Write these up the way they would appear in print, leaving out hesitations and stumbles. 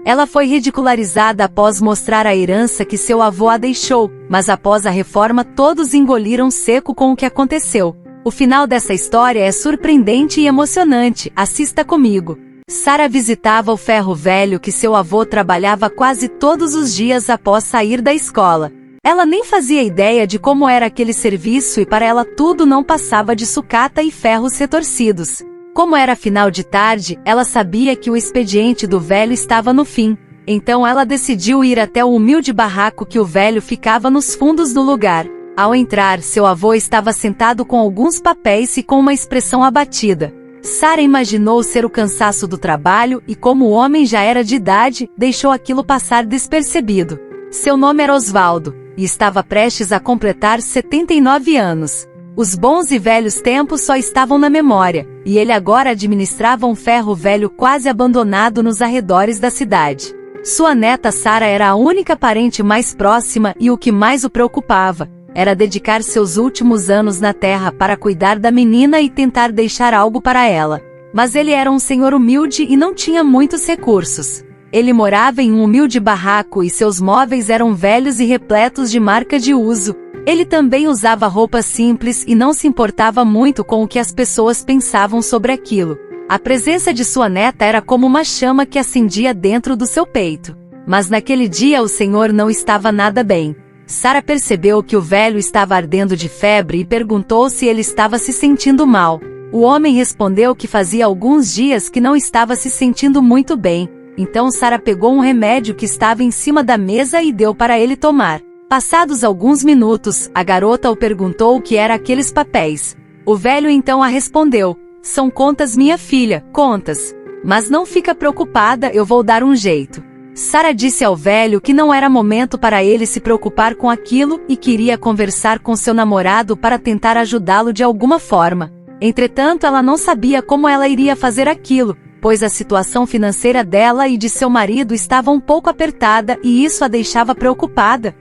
Ela foi ridicularizada após mostrar a herança que seu avô a deixou, mas após a reforma todos engoliram seco com o que aconteceu. O final dessa história é surpreendente e emocionante, assista comigo. Sara visitava o ferro velho que seu avô trabalhava quase todos os dias após sair da escola. Ela nem fazia ideia de como era aquele serviço e para ela tudo não passava de sucata e ferros retorcidos. Como era final de tarde, ela sabia que o expediente do velho estava no fim. Então ela decidiu ir até o humilde barraco que o velho ficava nos fundos do lugar. Ao entrar, seu avô estava sentado com alguns papéis e com uma expressão abatida. Sara imaginou ser o cansaço do trabalho e, como o homem já era de idade, deixou aquilo passar despercebido. Seu nome era Osvaldo, e estava prestes a completar 79 anos. Os bons e velhos tempos só estavam na memória, e ele agora administrava um ferro velho quase abandonado nos arredores da cidade. Sua neta Sara era a única parente mais próxima e o que mais o preocupava era dedicar seus últimos anos na terra para cuidar da menina e tentar deixar algo para ela. Mas ele era um senhor humilde e não tinha muitos recursos. Ele morava em um humilde barraco e seus móveis eram velhos e repletos de marca de uso. Ele também usava roupas simples e não se importava muito com o que as pessoas pensavam sobre aquilo. A presença de sua neta era como uma chama que acendia dentro do seu peito. Mas naquele dia o senhor não estava nada bem. Sara percebeu que o velho estava ardendo de febre e perguntou se ele estava se sentindo mal. O homem respondeu que fazia alguns dias que não estava se sentindo muito bem. Então Sara pegou um remédio que estava em cima da mesa e deu para ele tomar. Passados alguns minutos, a garota o perguntou o que eram aqueles papéis. O velho então a respondeu: "São contas, minha filha, contas. Mas não fica preocupada, eu vou dar um jeito." Sara disse ao velho que não era momento para ele se preocupar com aquilo e queria conversar com seu namorado para tentar ajudá-lo de alguma forma. Entretanto, ela não sabia como ela iria fazer aquilo, pois a situação financeira dela e de seu marido estava um pouco apertada e isso a deixava preocupada.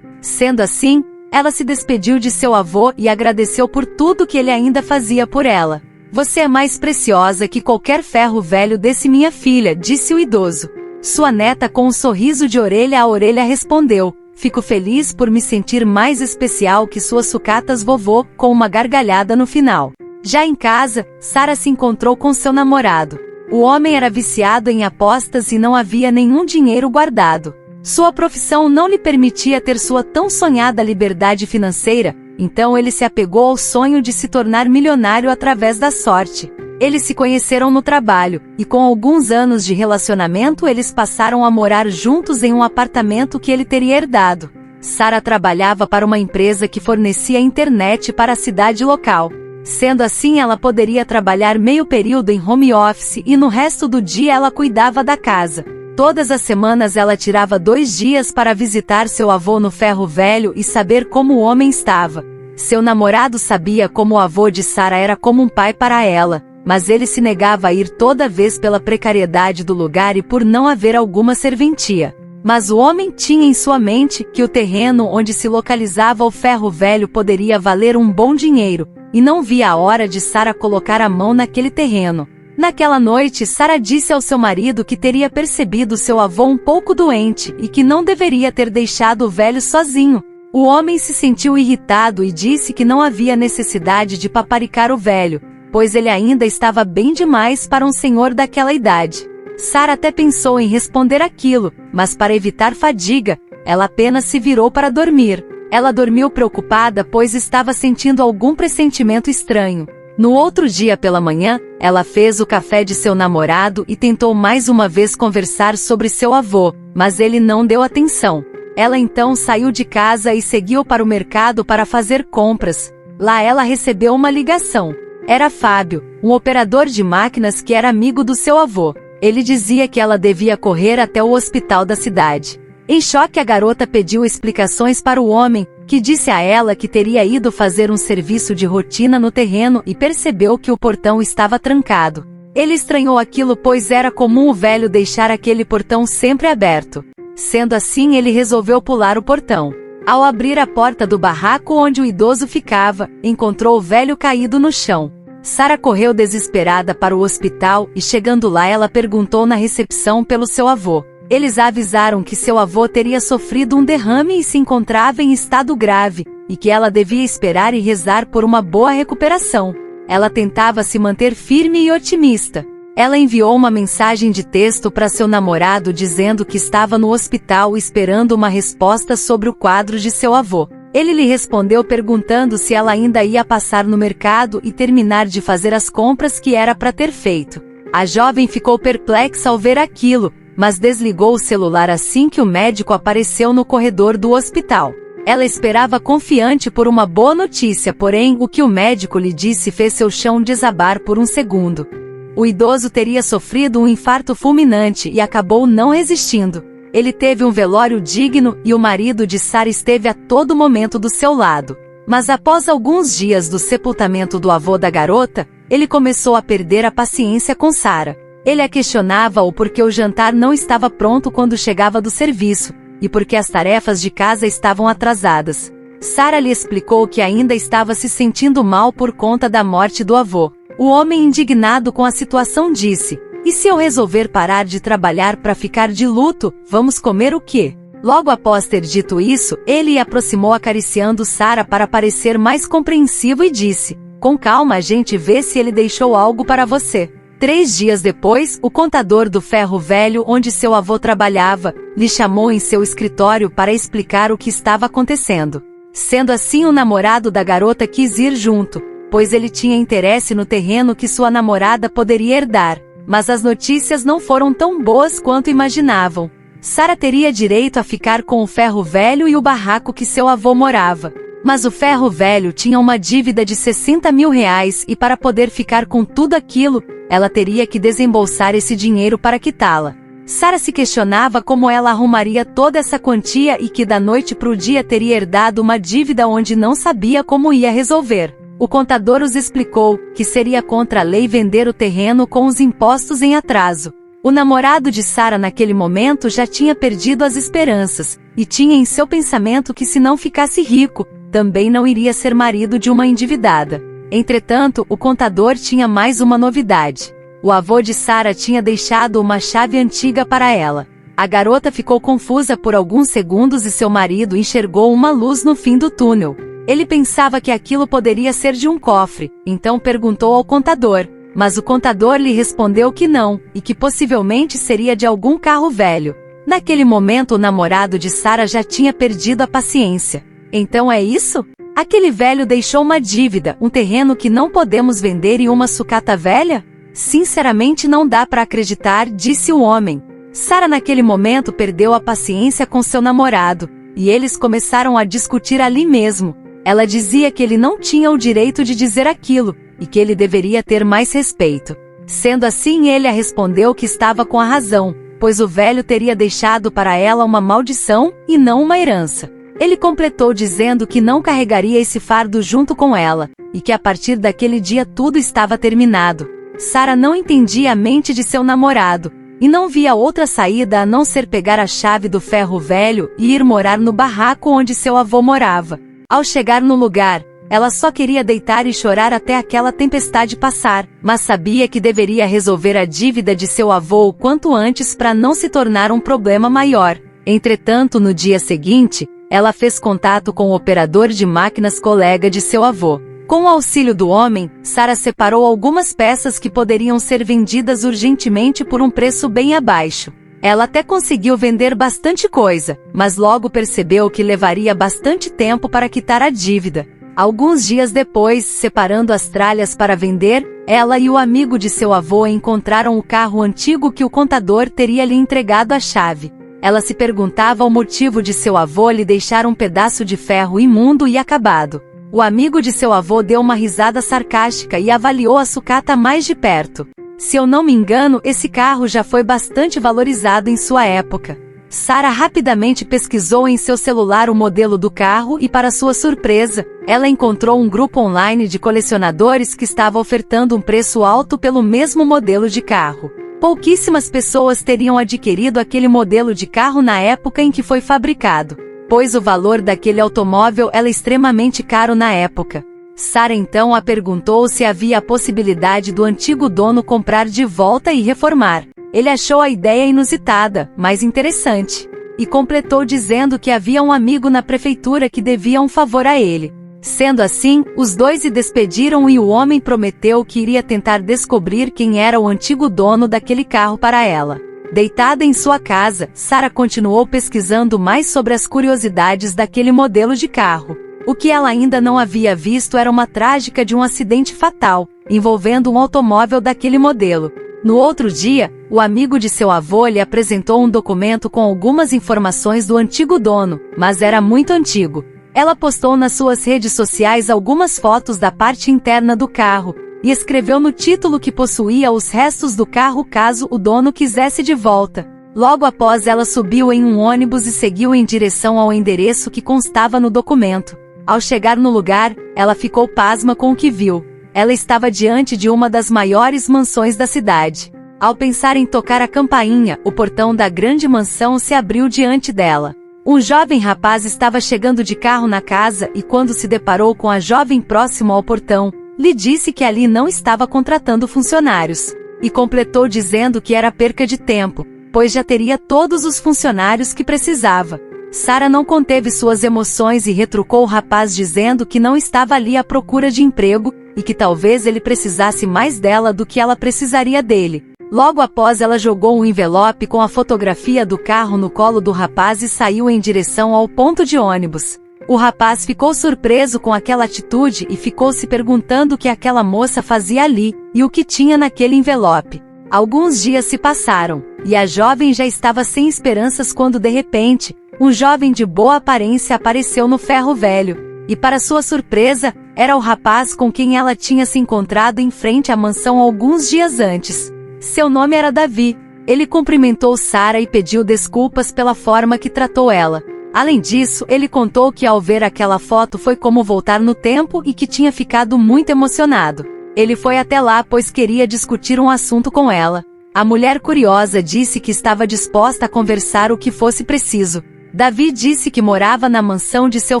Sendo assim, ela se despediu de seu avô e agradeceu por tudo que ele ainda fazia por ela. "Você é mais preciosa que qualquer ferro velho desse, minha filha", disse o idoso. Sua neta com um sorriso de orelha a orelha respondeu: "Fico feliz por me sentir mais especial que suas sucatas, vovô", com uma gargalhada no final. Já em casa, Sara se encontrou com seu namorado. O homem era viciado em apostas e não havia nenhum dinheiro guardado. Sua profissão não lhe permitia ter sua tão sonhada liberdade financeira, então ele se apegou ao sonho de se tornar milionário através da sorte. Eles se conheceram no trabalho, e com alguns anos de relacionamento eles passaram a morar juntos em um apartamento que ele teria herdado. Sara trabalhava para uma empresa que fornecia internet para a cidade local. Sendo assim, ela poderia trabalhar meio período em home office e no resto do dia ela cuidava da casa. Todas as semanas ela tirava 2 dias para visitar seu avô no ferro velho e saber como o homem estava. Seu namorado sabia como o avô de Sara era como um pai para ela, mas ele se negava a ir toda vez pela precariedade do lugar e por não haver alguma serventia. Mas o homem tinha em sua mente que o terreno onde se localizava o ferro velho poderia valer um bom dinheiro, e não via a hora de Sara colocar a mão naquele terreno. Naquela noite, Sara disse ao seu marido que teria percebido seu avô um pouco doente e que não deveria ter deixado o velho sozinho. O homem se sentiu irritado e disse que não havia necessidade de paparicar o velho, pois ele ainda estava bem demais para um senhor daquela idade. Sara até pensou em responder aquilo, mas para evitar fadiga, ela apenas se virou para dormir. Ela dormiu preocupada pois estava sentindo algum pressentimento estranho. No outro dia pela manhã, ela fez o café de seu namorado e tentou mais uma vez conversar sobre seu avô, mas ele não deu atenção. Ela então saiu de casa e seguiu para o mercado para fazer compras. Lá ela recebeu uma ligação. Era Fábio, um operador de máquinas que era amigo do seu avô. Ele dizia que ela devia correr até o hospital da cidade. Em choque, a garota pediu explicações para o homem, que disse a ela que teria ido fazer um serviço de rotina no terreno e percebeu que o portão estava trancado. Ele estranhou aquilo pois era comum o velho deixar aquele portão sempre aberto. Sendo assim, ele resolveu pular o portão. Ao abrir a porta do barraco onde o idoso ficava, encontrou o velho caído no chão. Sara correu desesperada para o hospital e chegando lá ela perguntou na recepção pelo seu avô. Eles a avisaram que seu avô teria sofrido um derrame e se encontrava em estado grave, e que ela devia esperar e rezar por uma boa recuperação. Ela tentava se manter firme e otimista. Ela enviou uma mensagem de texto para seu namorado dizendo que estava no hospital esperando uma resposta sobre o quadro de seu avô. Ele lhe respondeu perguntando se ela ainda ia passar no mercado e terminar de fazer as compras que era para ter feito. A jovem ficou perplexa ao ver aquilo, mas desligou o celular assim que o médico apareceu no corredor do hospital. Ela esperava confiante por uma boa notícia, porém o que o médico lhe disse fez seu chão desabar por um segundo. O idoso teria sofrido um infarto fulminante e acabou não resistindo. Ele teve um velório digno e o marido de Sara esteve a todo momento do seu lado. Mas após alguns dias do sepultamento do avô da garota, ele começou a perder a paciência com Sara. Ele a questionava o porquê o jantar não estava pronto quando chegava do serviço, e porque as tarefas de casa estavam atrasadas. Sara lhe explicou que ainda estava se sentindo mal por conta da morte do avô. O homem, indignado com a situação, disse: "E se eu resolver parar de trabalhar para ficar de luto, vamos comer o quê?" Logo após ter dito isso, ele a aproximou acariciando Sara para parecer mais compreensivo e disse: "Com calma, a gente vê se ele deixou algo para você." 3 dias depois, o contador do ferro velho onde seu avô trabalhava, lhe chamou em seu escritório para explicar o que estava acontecendo. Sendo assim, o namorado da garota quis ir junto, pois ele tinha interesse no terreno que sua namorada poderia herdar, mas as notícias não foram tão boas quanto imaginavam. Sara teria direito a ficar com o ferro velho e o barraco que seu avô morava. Mas o ferro velho tinha uma dívida de R$60 mil e para poder ficar com tudo aquilo, ela teria que desembolsar esse dinheiro para quitá-la. Sara se questionava como ela arrumaria toda essa quantia e que da noite para o dia teria herdado uma dívida onde não sabia como ia resolver. O contador os explicou que seria contra a lei vender o terreno com os impostos em atraso. O namorado de Sara naquele momento já tinha perdido as esperanças, e tinha em seu pensamento que se não ficasse rico, também não iria ser marido de uma endividada. Entretanto, o contador tinha mais uma novidade. O avô de Sara tinha deixado uma chave antiga para ela. A garota ficou confusa por alguns segundos e seu marido enxergou uma luz no fim do túnel. Ele pensava que aquilo poderia ser de um cofre, então perguntou ao contador, mas o contador lhe respondeu que não, e que possivelmente seria de algum carro velho. Naquele momento o namorado de Sara já tinha perdido a paciência. Então é isso? Aquele velho deixou uma dívida, um terreno que não podemos vender e uma sucata velha? Sinceramente não dá para acreditar, disse o homem. Sara naquele momento perdeu a paciência com seu namorado, e eles começaram a discutir ali mesmo. Ela dizia que ele não tinha o direito de dizer aquilo, e que ele deveria ter mais respeito. Sendo assim, ele a respondeu que estava com a razão, pois o velho teria deixado para ela uma maldição, e não uma herança. Ele completou dizendo que não carregaria esse fardo junto com ela, e que a partir daquele dia tudo estava terminado. Sara não entendia a mente de seu namorado, e não via outra saída a não ser pegar a chave do ferro velho e ir morar no barraco onde seu avô morava. Ao chegar no lugar, ela só queria deitar e chorar até aquela tempestade passar, mas sabia que deveria resolver a dívida de seu avô o quanto antes para não se tornar um problema maior. Entretanto, no dia seguinte, ela fez contato com o operador de máquinas colega de seu avô. Com o auxílio do homem, Sara separou algumas peças que poderiam ser vendidas urgentemente por um preço bem abaixo. Ela até conseguiu vender bastante coisa, mas logo percebeu que levaria bastante tempo para quitar a dívida. Alguns dias depois, separando as tralhas para vender, ela e o amigo de seu avô encontraram o carro antigo que o contador teria lhe entregado a chave. Ela se perguntava o motivo de seu avô lhe deixar um pedaço de ferro imundo e acabado. O amigo de seu avô deu uma risada sarcástica e avaliou a sucata mais de perto. Se eu não me engano, esse carro já foi bastante valorizado em sua época. Sara rapidamente pesquisou em seu celular o modelo do carro e, para sua surpresa, ela encontrou um grupo online de colecionadores que estava ofertando um preço alto pelo mesmo modelo de carro. Pouquíssimas pessoas teriam adquirido aquele modelo de carro na época em que foi fabricado, pois o valor daquele automóvel era extremamente caro na época. Sara então a perguntou se havia a possibilidade do antigo dono comprar de volta e reformar. Ele achou a ideia inusitada, mas interessante, e completou dizendo que havia um amigo na prefeitura que devia um favor a ele. Sendo assim, os dois se despediram e o homem prometeu que iria tentar descobrir quem era o antigo dono daquele carro para ela. Deitada em sua casa, Sara continuou pesquisando mais sobre as curiosidades daquele modelo de carro. O que ela ainda não havia visto era uma trágica de um acidente fatal, envolvendo um automóvel daquele modelo. No outro dia, o amigo de seu avô lhe apresentou um documento com algumas informações do antigo dono, mas era muito antigo. Ela postou nas suas redes sociais algumas fotos da parte interna do carro, e escreveu no título que possuía os restos do carro caso o dono quisesse de volta. Logo após, ela subiu em um ônibus e seguiu em direção ao endereço que constava no documento. Ao chegar no lugar, ela ficou pasma com o que viu. Ela estava diante de uma das maiores mansões da cidade. Ao pensar em tocar a campainha, o portão da grande mansão se abriu diante dela. Um jovem rapaz estava chegando de carro na casa e, quando se deparou com a jovem próximo ao portão, lhe disse que ali não estava contratando funcionários. E completou dizendo que era perca de tempo, pois já teria todos os funcionários que precisava. Sara não conteve suas emoções e retrucou o rapaz dizendo que não estava ali à procura de emprego, e que talvez ele precisasse mais dela do que ela precisaria dele. Logo após, ela jogou um envelope com a fotografia do carro no colo do rapaz e saiu em direção ao ponto de ônibus. O rapaz ficou surpreso com aquela atitude e ficou se perguntando o que aquela moça fazia ali, e o que tinha naquele envelope. Alguns dias se passaram, e a jovem já estava sem esperanças quando de repente, um jovem de boa aparência apareceu no ferro velho, e para sua surpresa, era o rapaz com quem ela tinha se encontrado em frente à mansão alguns dias antes. Seu nome era Davi. Ele cumprimentou Sara e pediu desculpas pela forma que tratou ela. Além disso, ele contou que ao ver aquela foto foi como voltar no tempo e que tinha ficado muito emocionado. Ele foi até lá pois queria discutir um assunto com ela. A mulher curiosa disse que estava disposta a conversar o que fosse preciso. Davi disse que morava na mansão de seu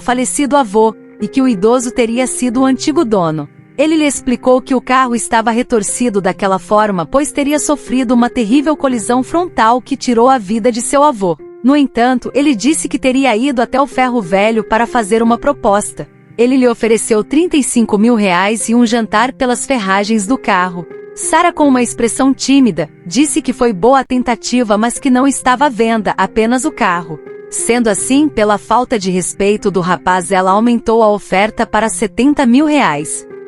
falecido avô, e que o idoso teria sido o antigo dono. Ele lhe explicou que o carro estava retorcido daquela forma pois teria sofrido uma terrível colisão frontal que tirou a vida de seu avô. No entanto, ele disse que teria ido até o ferro velho para fazer uma proposta. Ele lhe ofereceu R$35 mil e um jantar pelas ferragens do carro. Sara, com uma expressão tímida, disse que foi boa a tentativa mas que não estava à venda, apenas o carro. Sendo assim, pela falta de respeito do rapaz, ela aumentou a oferta para R$70 mil.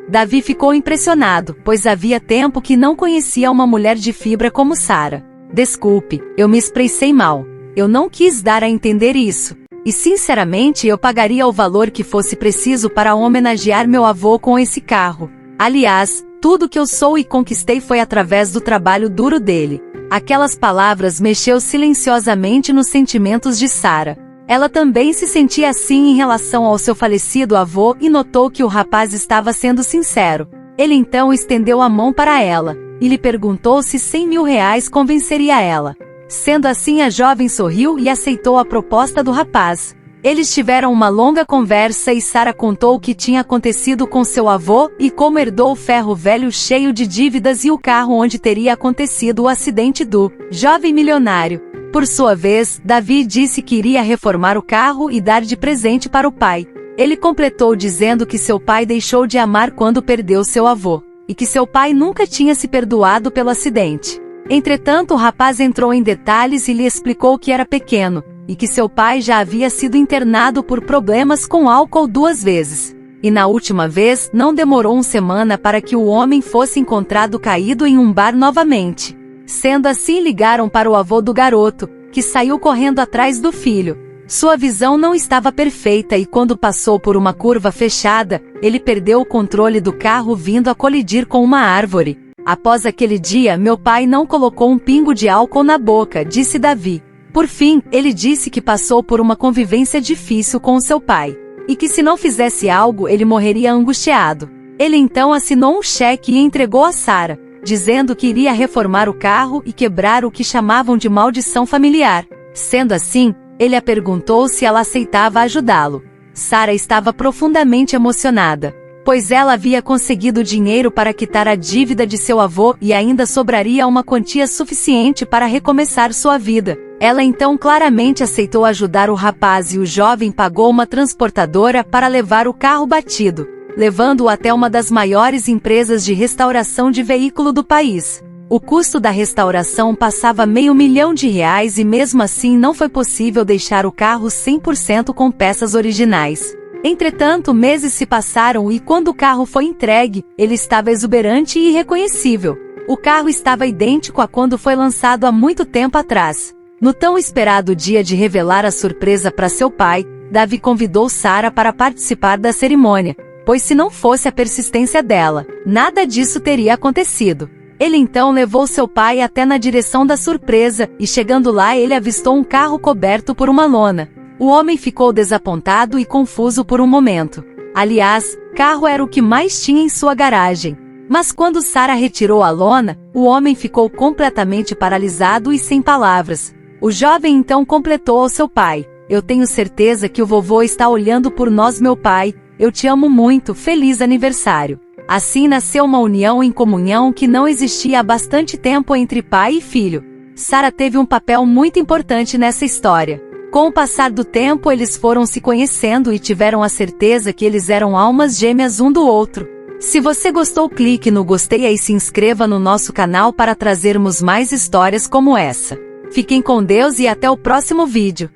Davi ficou impressionado, pois havia tempo que não conhecia uma mulher de fibra como Sara. Desculpe, eu me expressei mal. Eu não quis dar a entender isso. E sinceramente eu pagaria o valor que fosse preciso para homenagear meu avô com esse carro. Aliás, tudo que eu sou e conquistei foi através do trabalho duro dele. Aquelas palavras mexeu silenciosamente nos sentimentos de Sara. Ela também se sentia assim em relação ao seu falecido avô e notou que o rapaz estava sendo sincero. Ele então estendeu a mão para ela, e lhe perguntou se R$100 mil convenceria ela. Sendo assim, a jovem sorriu e aceitou a proposta do rapaz. Eles tiveram uma longa conversa e Sara contou o que tinha acontecido com seu avô e como herdou o ferro velho cheio de dívidas e o carro onde teria acontecido o acidente do jovem milionário. Por sua vez, Davi disse que iria reformar o carro e dar de presente para o pai. Ele completou dizendo que seu pai deixou de amar quando perdeu seu avô, e que seu pai nunca tinha se perdoado pelo acidente. Entretanto, o rapaz entrou em detalhes e lhe explicou que era pequeno, e que seu pai já havia sido internado por problemas com álcool 2 vezes. E na última vez, não demorou uma semana para que o homem fosse encontrado caído em um bar novamente. Sendo assim, ligaram para o avô do garoto, que saiu correndo atrás do filho. Sua visão não estava perfeita e quando passou por uma curva fechada, ele perdeu o controle do carro vindo a colidir com uma árvore. Após aquele dia, meu pai não colocou um pingo de álcool na boca, disse Davi. Por fim, ele disse que passou por uma convivência difícil com seu pai, e que se não fizesse algo ele morreria angustiado. Ele então assinou um cheque e entregou a Sara, dizendo que iria reformar o carro e quebrar o que chamavam de maldição familiar. Sendo assim, ele a perguntou se ela aceitava ajudá-lo. Sara estava profundamente emocionada. pois ela havia conseguido dinheiro para quitar a dívida de seu avô e ainda sobraria uma quantia suficiente para recomeçar sua vida. Ela então claramente aceitou ajudar o rapaz e o jovem pagou uma transportadora para levar o carro batido, levando-o até uma das maiores empresas de restauração de veículo do país. O custo da restauração passava R$500 mil e mesmo assim não foi possível deixar o carro 100% com peças originais. Entretanto, meses se passaram e quando o carro foi entregue, ele estava exuberante e irreconhecível. O carro estava idêntico a quando foi lançado há muito tempo atrás. No tão esperado dia de revelar a surpresa para seu pai, Davi convidou Sara para participar da cerimônia, pois se não fosse a persistência dela, nada disso teria acontecido. Ele então levou seu pai até na direção da surpresa, e chegando lá ele avistou um carro coberto por uma lona. O homem ficou desapontado e confuso por um momento. Aliás, carro era o que mais tinha em sua garagem. Mas quando Sara retirou a lona, o homem ficou completamente paralisado e sem palavras. O jovem então completou ao seu pai: "Eu tenho certeza que o vovô está olhando por nós, meu pai. Eu te amo muito, feliz aniversário." Assim nasceu uma união em comunhão que não existia há bastante tempo entre pai e filho. Sara teve um papel muito importante nessa história. Com o passar do tempo eles foram se conhecendo e tiveram a certeza que eles eram almas gêmeas um do outro. Se você gostou, clique no gostei e se inscreva no nosso canal para trazermos mais histórias como essa. Fiquem com Deus e até o próximo vídeo.